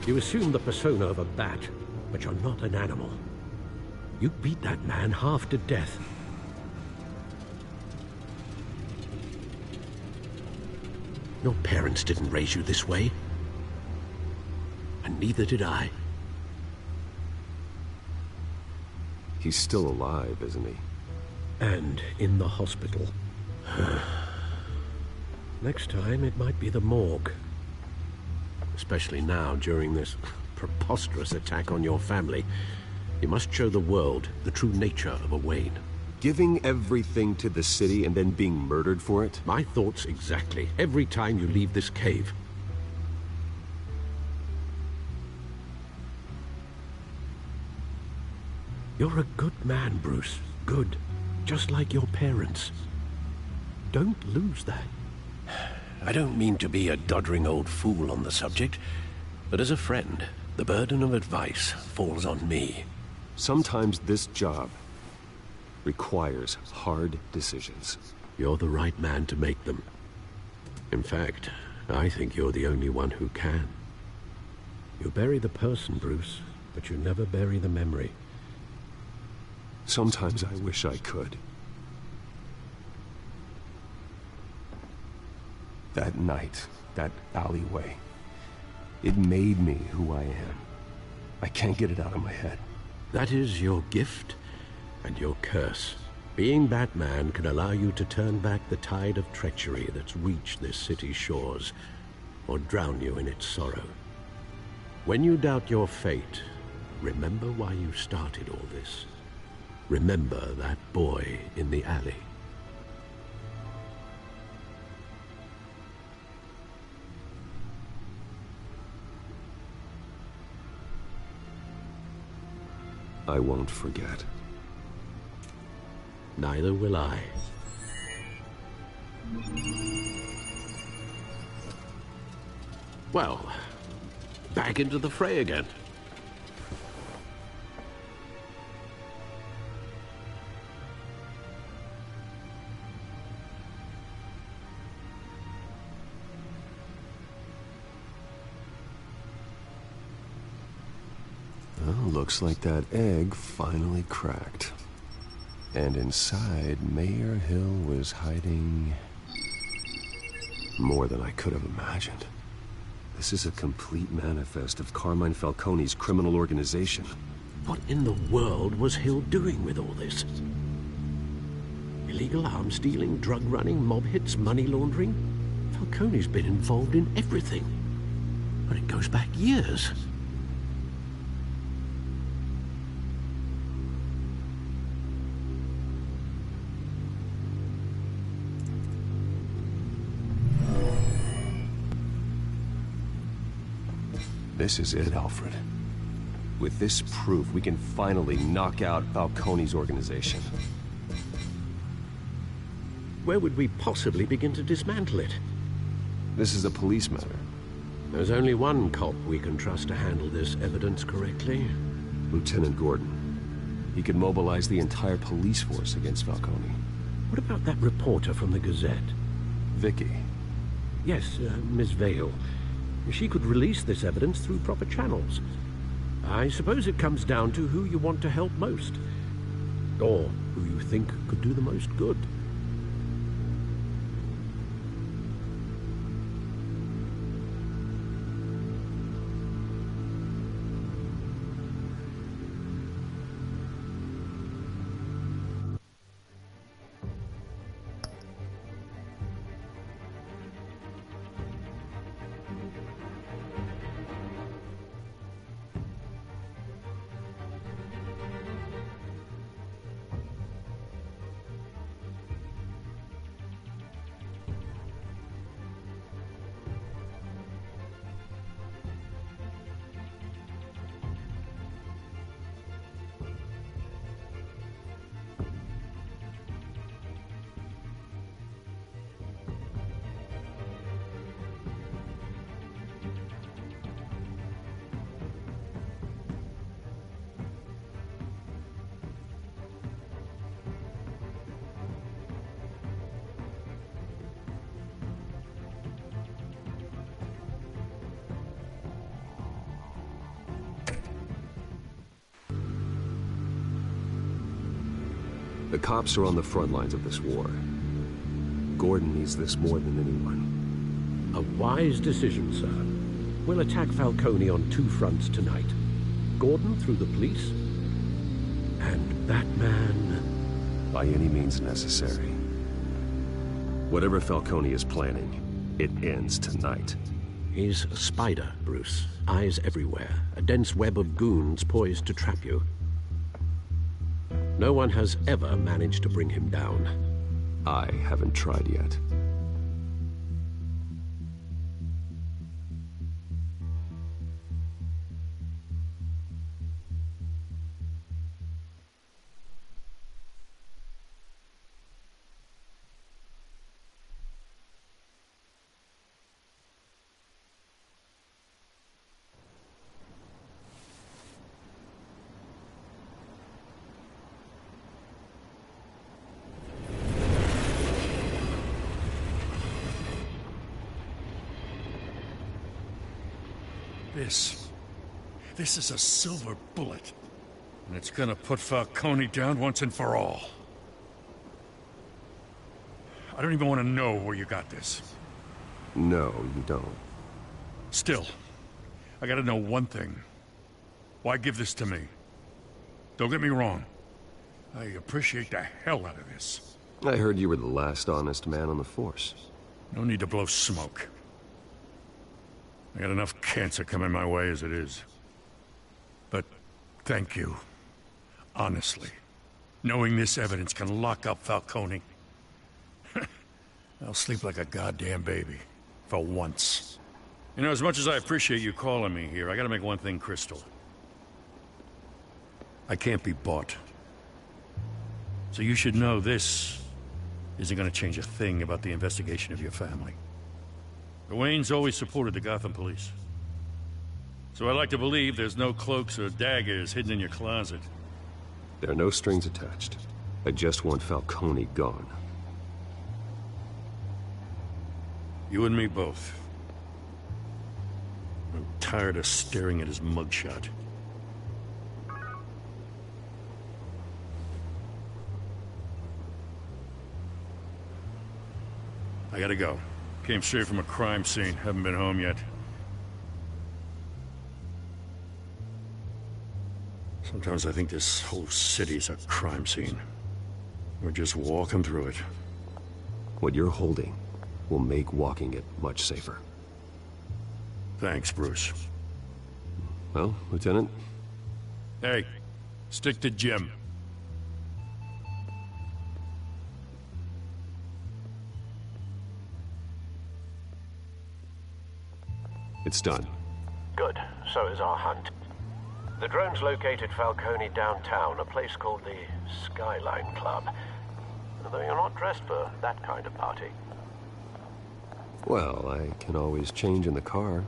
You assume the persona of a bat, but you're not an animal. You beat that man half to death. Your parents didn't raise you this way. And neither did I. He's still alive, isn't he? And in the hospital. Next time, it might be the morgue. Especially now, during this preposterous attack on your family. You must show the world the true nature of a Wayne. Giving everything to the city and then being murdered for it? My thoughts exactly. Every time you leave this cave. You're a good man, Bruce. Good. Just like your parents. Don't lose that. I don't mean to be a doddering old fool on the subject, but as a friend, the burden of advice falls on me. Sometimes this job requires hard decisions. You're the right man to make them. In fact, I think you're the only one who can. You bury the person, Bruce, but you never bury the memory. Sometimes I wish I could. That night, that alleyway, it made me who I am. I can't get it out of my head. That is your gift and your curse. Being Batman can allow you to turn back the tide of treachery that's reached this city's shores, or drown you in its sorrow. When you doubt your fate, remember why you started all this. Remember that boy in the alley. I won't forget. Neither will I. Well, back into the fray again. Looks like that egg finally cracked. And inside, Mayor Hill was hiding more than I could have imagined. This is a complete manifest of Carmine Falcone's criminal organization. What in the world was Hill doing with all this? Illegal arms dealing, drug running, mob hits, money laundering? Falcone's been involved in everything. But it goes back years. This is it, Alfred. With this proof, we can finally knock out Falcone's organization. Where would we possibly begin to dismantle it? This is a police matter. There's only one cop we can trust to handle this evidence correctly. Lieutenant Gordon. He could mobilize the entire police force against Falcone. What about that reporter from the Gazette? Vicky. Yes, Miss Vale. She could release this evidence through proper channels. I suppose it comes down to who you want to help most. Or who you think could do the most good. The cops are on the front lines of this war. Gordon needs this more than anyone. A wise decision, sir. We'll attack Falcone on two fronts tonight. Gordon through the police, and Batman... by any means necessary. Whatever Falcone is planning, it ends tonight. He's a spider, Bruce. Eyes everywhere. A dense web of goons poised to trap you. No one has ever managed to bring him down. I haven't tried yet. This is a silver bullet. And it's gonna put Falcone down once and for all. I don't even want to know where you got this. No, you don't. Still, I gotta know one thing. Why give this to me? Don't get me wrong. I appreciate the hell out of this. I heard you were the last honest man on the force. No need to blow smoke. I got enough cancer coming my way as it is. But thank you. Honestly. Knowing this evidence can lock up Falcone. I'll sleep like a goddamn baby. For once. You know, as much as I appreciate you calling me here, I gotta make one thing crystal. I can't be bought. So you should know this isn't gonna change a thing about the investigation of your family. The Waynes always supported the Gotham police. So I like to believe there's no cloaks or daggers hidden in your closet. There are no strings attached. I just want Falcone gone. You and me both. I'm tired of staring at his mugshot. I gotta go. Came straight from a crime scene. Haven't been home yet. Sometimes I think this whole city's a crime scene. We're just walking through it. What you're holding will make walking it much safer. Thanks, Bruce. Well, Lieutenant? Hey, stick to Jim. It's done. Good. So is our hunt. The drone's located Falcone downtown, a place called the Skyline Club. Though you're not dressed for that kind of party. Well, I can always change in the car.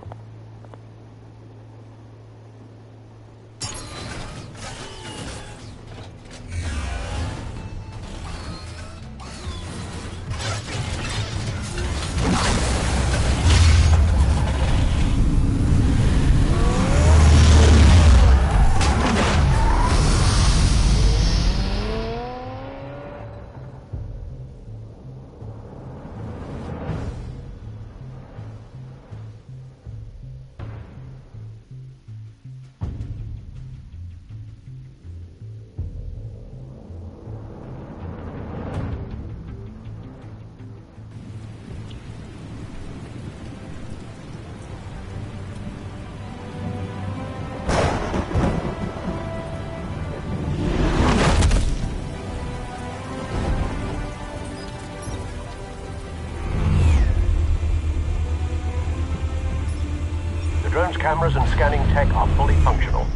Cameras and scanning tech are fully functional.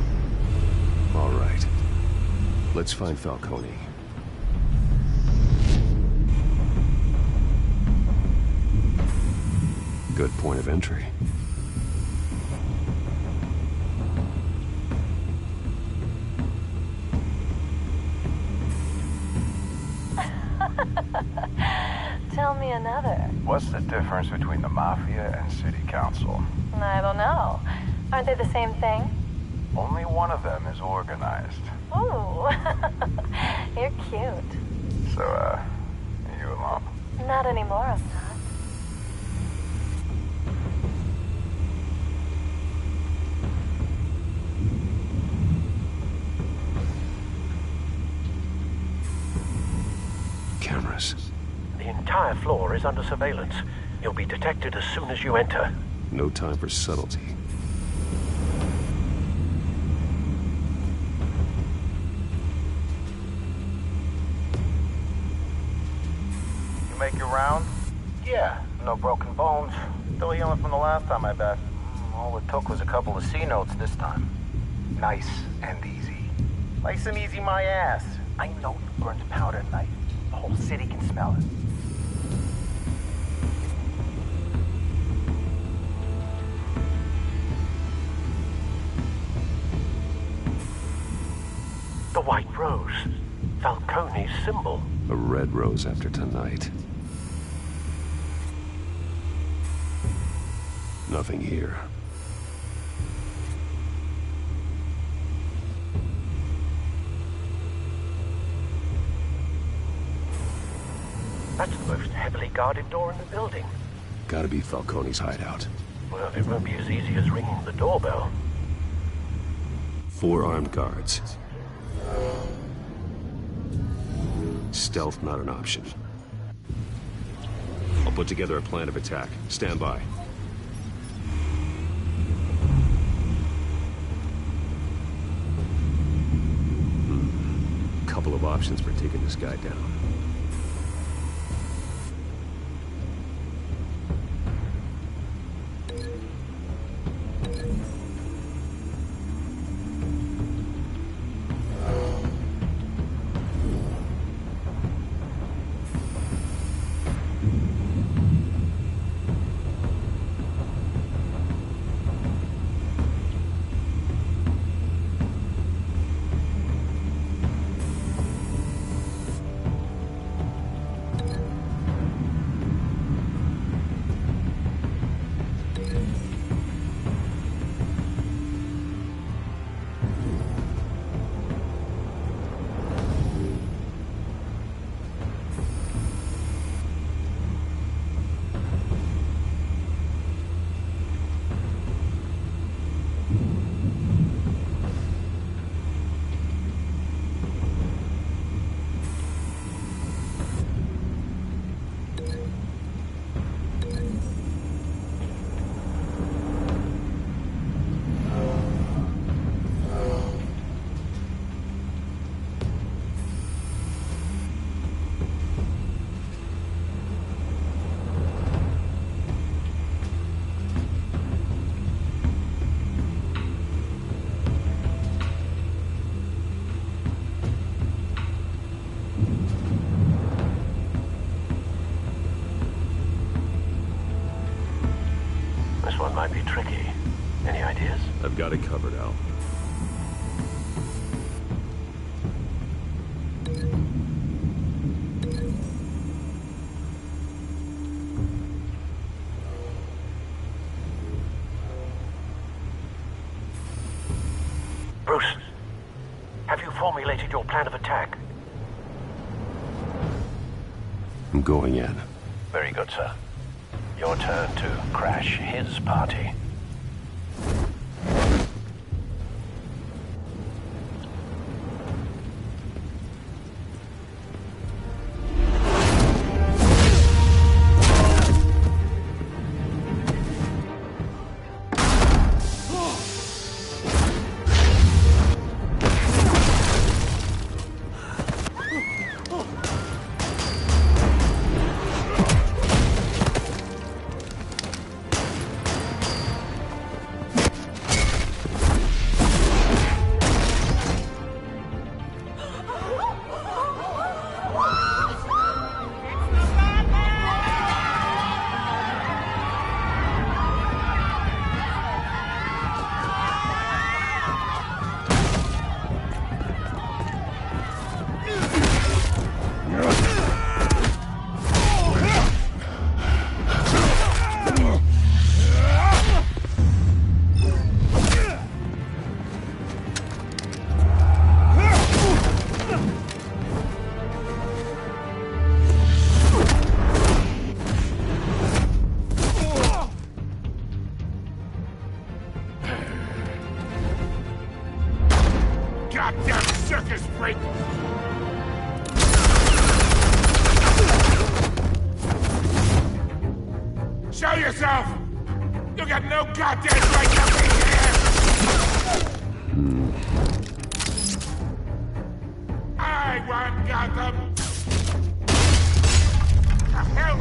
All right. Let's find Falcone. Good point of entry. Tell me another. What's the difference between the Mafia and City Council? I don't know. Aren't they the same thing? Only one of them is organized. Ooh, you're cute. So, are you alone? Not anymore, I'm not. Cameras. The entire floor is under surveillance. You'll be detected as soon as you enter. No time for subtlety. You make your round? Yeah, no broken bones. Still healing from the last time, I bet. All it took was a couple of C notes this time. Nice and easy. Nice and easy my ass. I know you burned powder at night. The whole city can smell it. The white rose. Falcone's symbol. A red rose after tonight. Nothing here. That's the most heavily guarded door in the building. Gotta be Falcone's hideout. Well, it won't be as easy as ringing the doorbell. 4 armed guards. Stealth not an option. I'll put together a plan of attack. Stand by. Couple of options for taking this guy down. We've got it covered, Al. Bruce, have you formulated your plan of attack? I'm going in. Very good, sir. Your turn to crash his party. Goddamn circus freak! Show yourself! You got no goddamn right to be here! I want Gotham! The hell?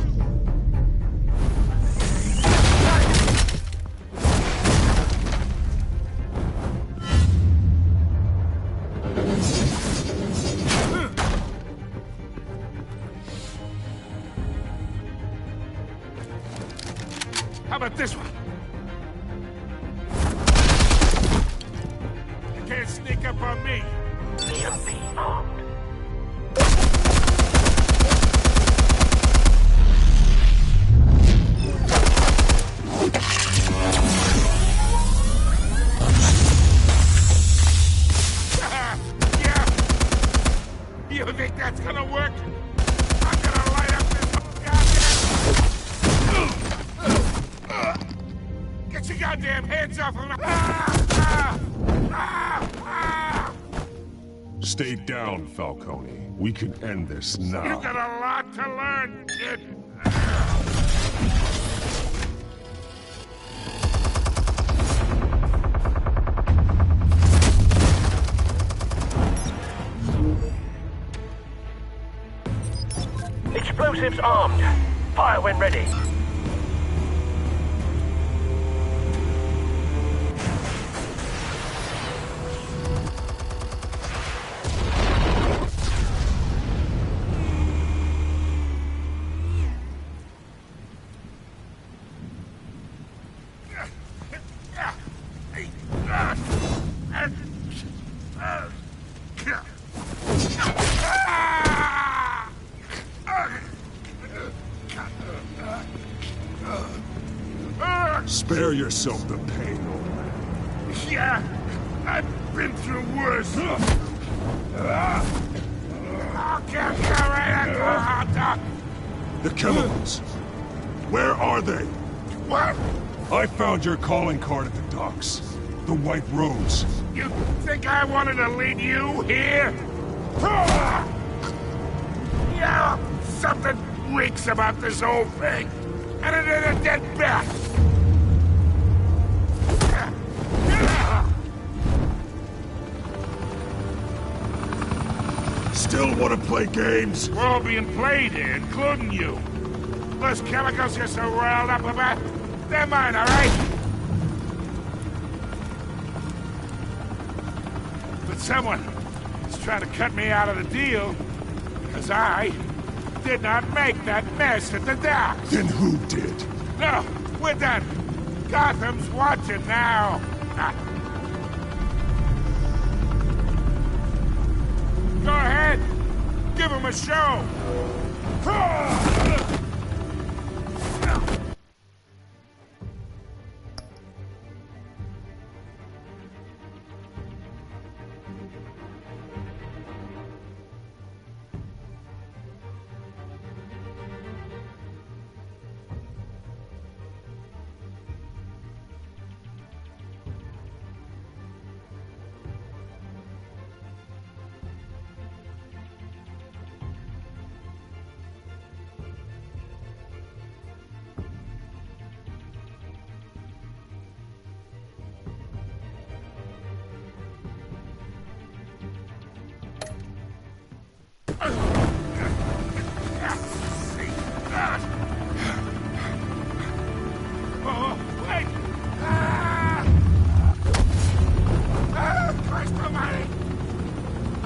How about this one? You can't sneak up on me. EMP armed. Yeah. You think that's gonna work? I'm gonna light up this goddamn... Get your goddamn hands off of me! Stay down, Falcone. We can end this now. You got a lot to learn, kid. Explosives armed. Fire when ready. Spare yourself the pain, old man. Yeah, I've been through worse. I'll kill you right at the hot dog. The chemicals. Where are they? What? I found your calling card at the docks. The White Rose. You think I wanted to lead you here? Yeah, something reeks about this whole thing. And it ain't a dead bat. Still want to play games? We're all being played here, including you. Those chemicals you're so riled up about, they're mine, all right? But someone is trying to cut me out of the deal because I did not make that mess at the docks. Then who did? No, we're done. Gotham's watching now. Go ahead! Give him a show!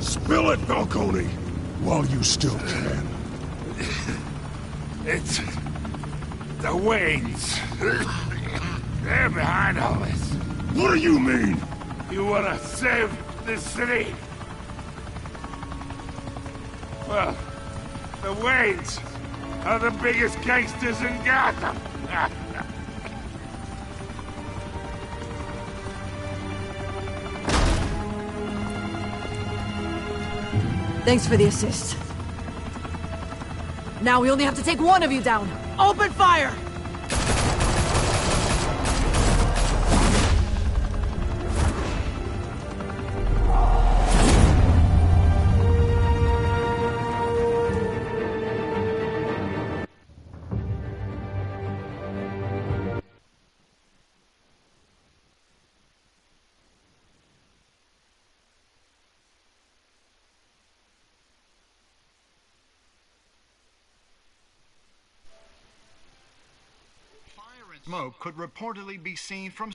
Spill it, Falcone, while you still can. It's the Waynes. They're behind all this. What do you mean? You wanna save this city? Well, the Waynes are the biggest gangsters in Gotham. Thanks for the assist. Now we only have to take one of you down. Open fire! Smoke could reportedly be seen from